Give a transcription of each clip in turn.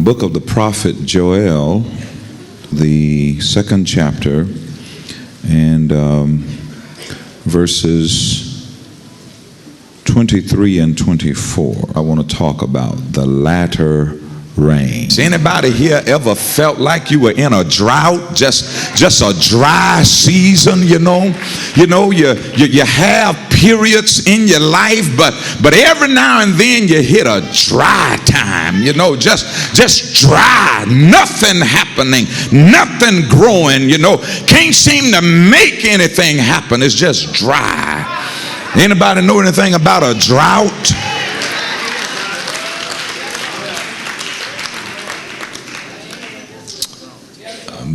book of the prophet Joel, the 2nd chapter, and verses 23 and 24. I want to talk about the latter rain. Has anybody here ever felt like you were in a drought, just a dry season? You have periods in your life, but every now and then you hit a dry time. Just dry, nothing happening, nothing growing. Can't seem to make anything happen. It's just dry. Anybody know anything about a drought?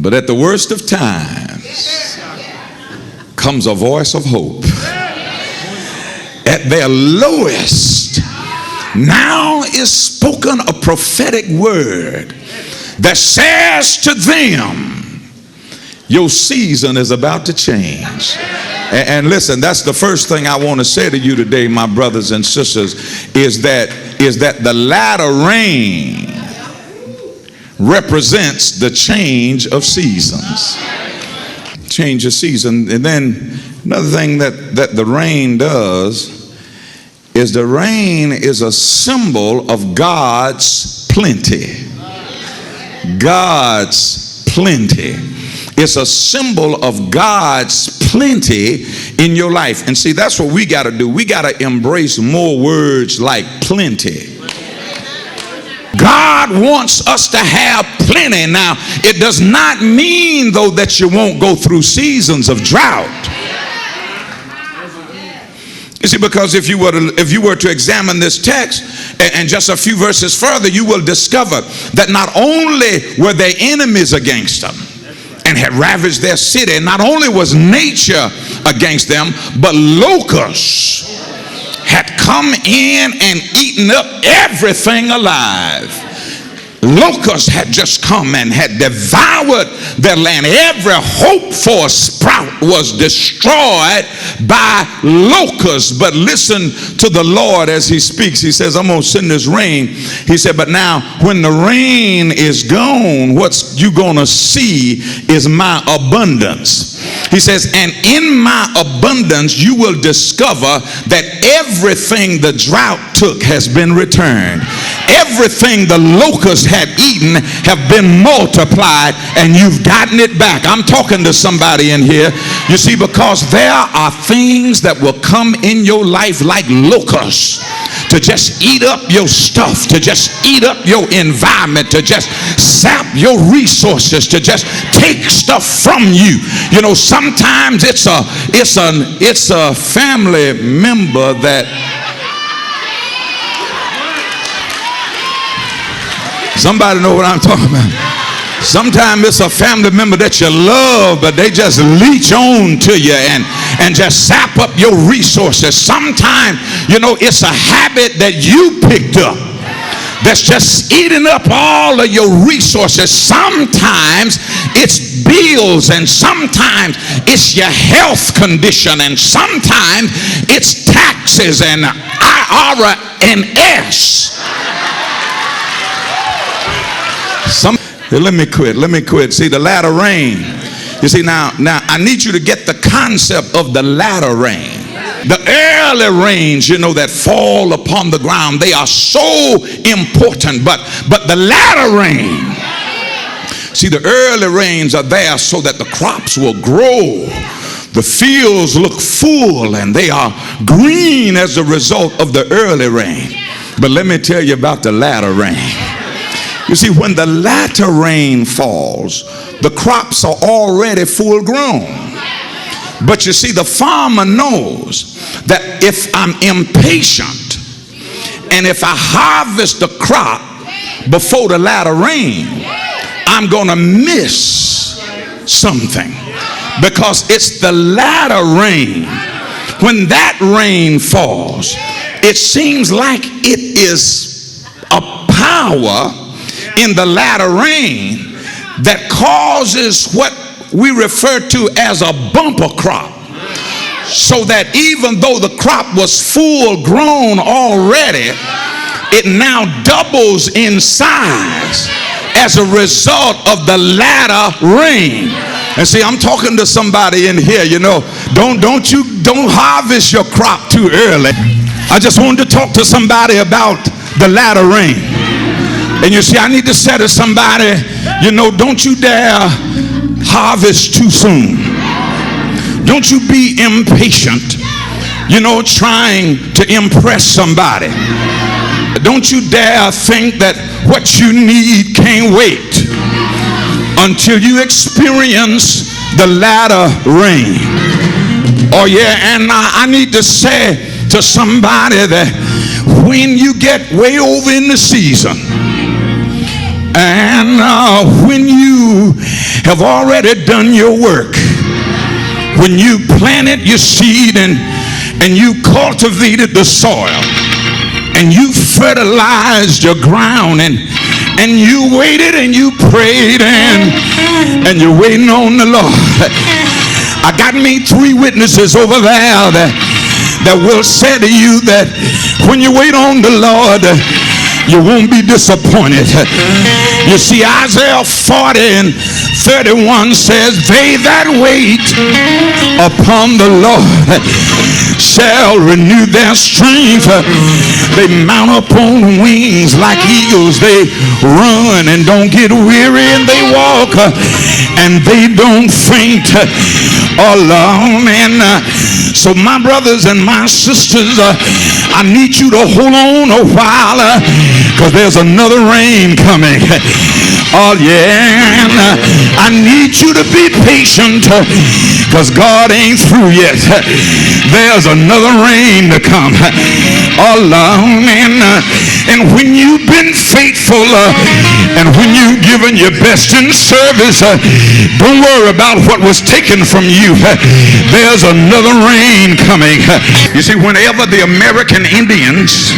But at the worst of times comes a voice of hope. At their lowest, now is spoken a prophetic word that says to them, your season is about to change. And listen, that's the first thing I want to say to you today, my brothers and sisters, is that the latter rain represents the change of seasons. Change of season. And then another thing that the rain does is the rain is a symbol of God's plenty. God's plenty. It's a symbol of God's plenty in your life. And see, that's what we got to do. We got to embrace more words like plenty. God wants us to have plenty. Now, it does not mean, though, that you won't go through seasons of drought. You see, because if you were to examine this text and just a few verses further, you will discover that not only were they enemies against them and had ravaged their city, not only was nature against them, but locusts had come in and eaten up everything alive. Locusts had just come and had devoured their land. Every hope for a sprout was destroyed by locusts. But listen to the Lord as he speaks. He says, I'm going to send this rain. He said, but now when the rain is gone, what you going to see is my abundance. He says, and in my abundance you will discover that everything the drought took has been returned. Everything the locusts had eaten have been multiplied, and you've gotten it back. I'm talking to somebody in here. You see, because there are things that will come in your life like locusts to just eat up your stuff, to just eat up your environment, to just sap your resources, to just take stuff from you. Sometimes it's a family member that somebody know what I'm talking about. Sometimes it's a family member that you love, but they just leech on to you and just sap up your resources. Sometimes, it's a habit that you picked up that's just eating up all of your resources. Sometimes it's bills, and sometimes it's your health condition, and sometimes it's taxes and IRS. Let me quit. See, the latter rain. You see, now I need you to get the concept of the latter rain. The early rains, that fall upon the ground, they are so important. But the latter rain, see, the early rains are there so that the crops will grow. The fields look full and they are green as a result of the early rain. But let me tell you about the latter rain. You see, when the latter rain falls, the crops are already full grown. But you see, the farmer knows that if I'm impatient and if I harvest the crop before the latter rain, I'm going to miss something, because it's the latter rain. When that rain falls, it seems like it is a power in the latter rain that causes what we refer to as a bumper crop, so that even though the crop was full grown already, it now doubles in size as a result of the latter rain. And see, I'm talking to somebody in here, you know, don't harvest your crop too early. I just wanted to talk to somebody about the latter rain. And you see, I need to say to somebody, you know, don't you dare harvest too soon. Don't you be impatient, you know, trying to impress somebody. Don't you dare think that what you need can't wait until you experience the latter rain. Oh yeah, and I need to say to somebody that when you get way over in the season and when you have already done your work, when you planted your seed and you cultivated the soil and you fertilized your ground and you waited and you prayed and you're waiting on the Lord. I got me 3 witnesses over there that will say to you that when you wait on the Lord, you won't be disappointed. You see, Isaiah 40 and 31 says, they that wait upon the Lord shall renew their strength. They mount up on wings like eagles. They run and don't get weary, and they walk and they don't faint alone. And so my brothers and my sisters, I need you to hold on a while because there's another rain coming. Oh yeah, and I need you to be patient because God ain't through yet. There's another rain to come. Along and when you've been faithful and when you've given your best in service, don't worry about what was taken from you. There's another rain coming. You see, whenever the American Indians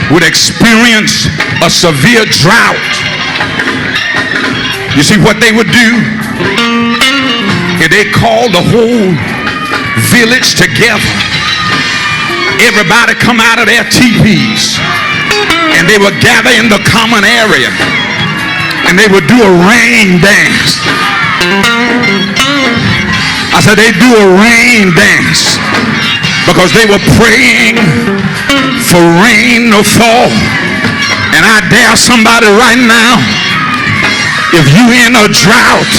would experience a severe drought, you see what they would do? They called the whole village together. Everybody come out of their teepees and they would gather in the common area and they would do a rain dance. I said they do a rain dance because they were praying for rain to fall. And I dare somebody right now, if you're in a drought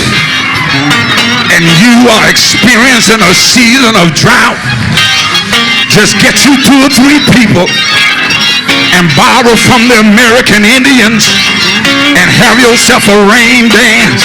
and you are experiencing a season of drought, just get you 2 or 3 people and borrow from the American Indians and have yourself a rain dance.